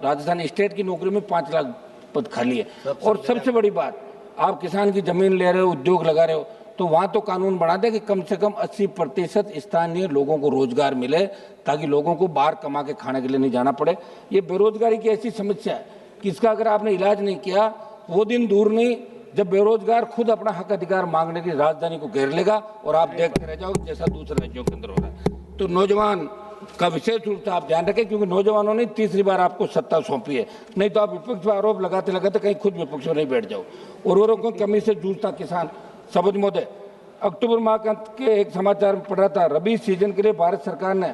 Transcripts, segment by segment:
Rajasthan state की नौकरी में 5 लाख पद खाली है। और सबसे बड़ी बात, आप किसान की जमीन ले रहे हो, उद्योग लगा रहे हो, तो वहां तो कानून बना दे कि कम से कम 80% स्थानीय लोगों को रोजगार मिले, ताकि लोगों को बाहर कमा के खाने के लिए नहीं जाना पड़े। ये बेरोजगारी की ऐसी समस्या है कि इसका अगर आपने इलाज नहीं किया, वो दिन दूर नहीं जब बेरोजगार खुद अपना हक अधिकार मांगने की राजधानी को घेर लेगा और आप देखते रह जाओगे जैसा दूसरे राज्यों के अंदर हो रहा है। तो नौजवान का विशेष रूप से आप ध्यान रखें, क्योंकि नौजवानों ने तीसरी बार आपको सत्ता सौंपी है। नहीं तो आप विपक्ष पर आरोप लगाते लगाते कहीं खुद विपक्ष में नहीं बैठ जाओ। उर्वरकों की कमी से जूझता किसान। सबज महोदय, अक्टूबर माह के एक समाचार में पढ़ रहा था, रबी सीजन के लिए भारत सरकार ने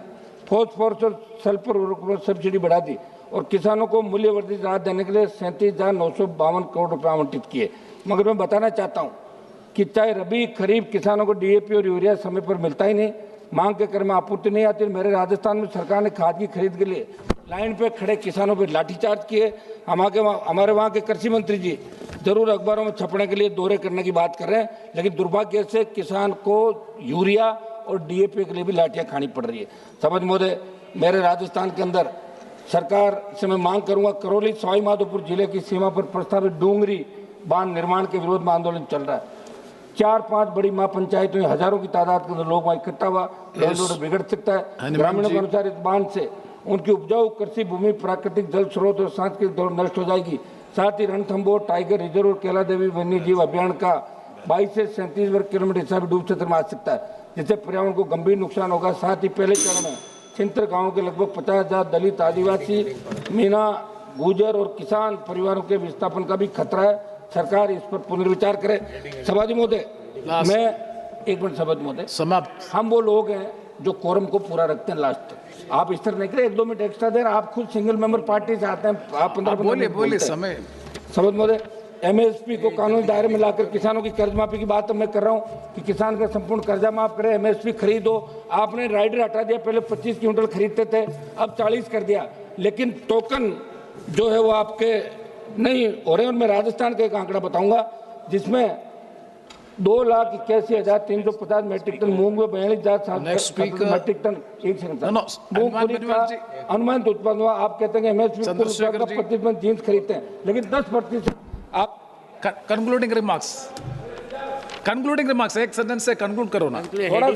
फॉस्फोरस और सल्फर उर्वरकों पर सब्सिडी बढ़ा दी और किसानों को मूल्यवर्धित राहत देने के लिए 37,952 करोड़ रुपए आवंटित किए। मगर मैं बताना चाहता हूँ कि चाहे रबी खरीफ किसानों को डीएपी और यूरिया समय पर मिलता ही नहीं, मांग के क्रम में आपूर्ति नहीं आती। मेरे राजस्थान में सरकार ने खाद की खरीद के लिए लाइन पे खड़े किसानों पर लाठीचार्ज किए। हमारे वहाँ के कृषि मंत्री जी जरूर अखबारों में छपने के लिए दौरे करने की बात कर रहे हैं, लेकिन दुर्भाग्य से किसान को यूरिया और डीएपी के लिए भी लाठियां खानी पड़ रही है। समझ महोदय, मेरे राजस्थान के अंदर सरकार से मैं मांग करूंगा, करौली सवाई माधोपुर जिले की सीमा पर प्रस्तावित डूंगरी बांध निर्माण के विरोध में आंदोलन चल रहा है। 4-5 बड़ी महापंचायतों में हजारों की तादाद के अंदर लोग वहां इकट्ठा हुआ, बिगड़ सकता है। ग्रामीणों के अनुसार इस बांध से उनकी उपजाऊ कृषि भूमि, प्राकृतिक जल स्रोत और सांस्कृतिक धरोहर नष्ट हो जाएगी। साथ ही रणथंभौर टाइगर रिजर्व और कैला देवी वन्य जीव अभियान का 22 से 37 वर्ग किलोमीटर हिस्सा भी डूब क्षेत्र में आ सकता है, जिससे पर्यावरण को गंभीर नुकसान होगा। साथ ही पहले चरण में छिंतर गाँव के लगभग 50,000 दलित, आदिवासी, मीना, गुर्जर और किसान परिवारों के विस्थापन का भी खतरा है। सरकार इस पर पुनर्विचार करे। सभापति महोदय, मैं एक मिनट सभापति महोदय, समाप्त। हम वो लोग हैं जो कोरम को पूरा रखते हैं लास्ट तक। आप इस तरह नहीं करें, 1-2 मिनट एक्स्ट्रा दें। आप खुद सिंगल मेंबर पार्टी से आते हैं, आप 15 बोले समय। सभापति महोदय, एमएसपी को कानूनी दायरे में लाकर किसानों की कर्ज माफी की बात तो मैं कर रहा हूँ कि किसान का संपूर्ण कर्जा माफ करे, एमएसपी खरीदो। आपने राइडर हटा दिया, पहले 25 क्विंटल खरीदते थे, अब 40 कर दिया, लेकिन टोकन जो है वो आपके नहीं हो रहे। और मैं राजस्थान का एक आंकड़ा बताऊंगा जिसमें 2,81,350 मेट्रिक टन मूंग में 42,000 मेट्रिक टन मूंगफली का अनुमानित उत्पादन हुआ। आप कहते हैं एमएसपी 25% जीन्स खरीदते हैं, लेकिन 10% आप कंक्लूडिंग रिमार्क्स एक सेंटेंस से कंक्लूड करो ना। थोड़ा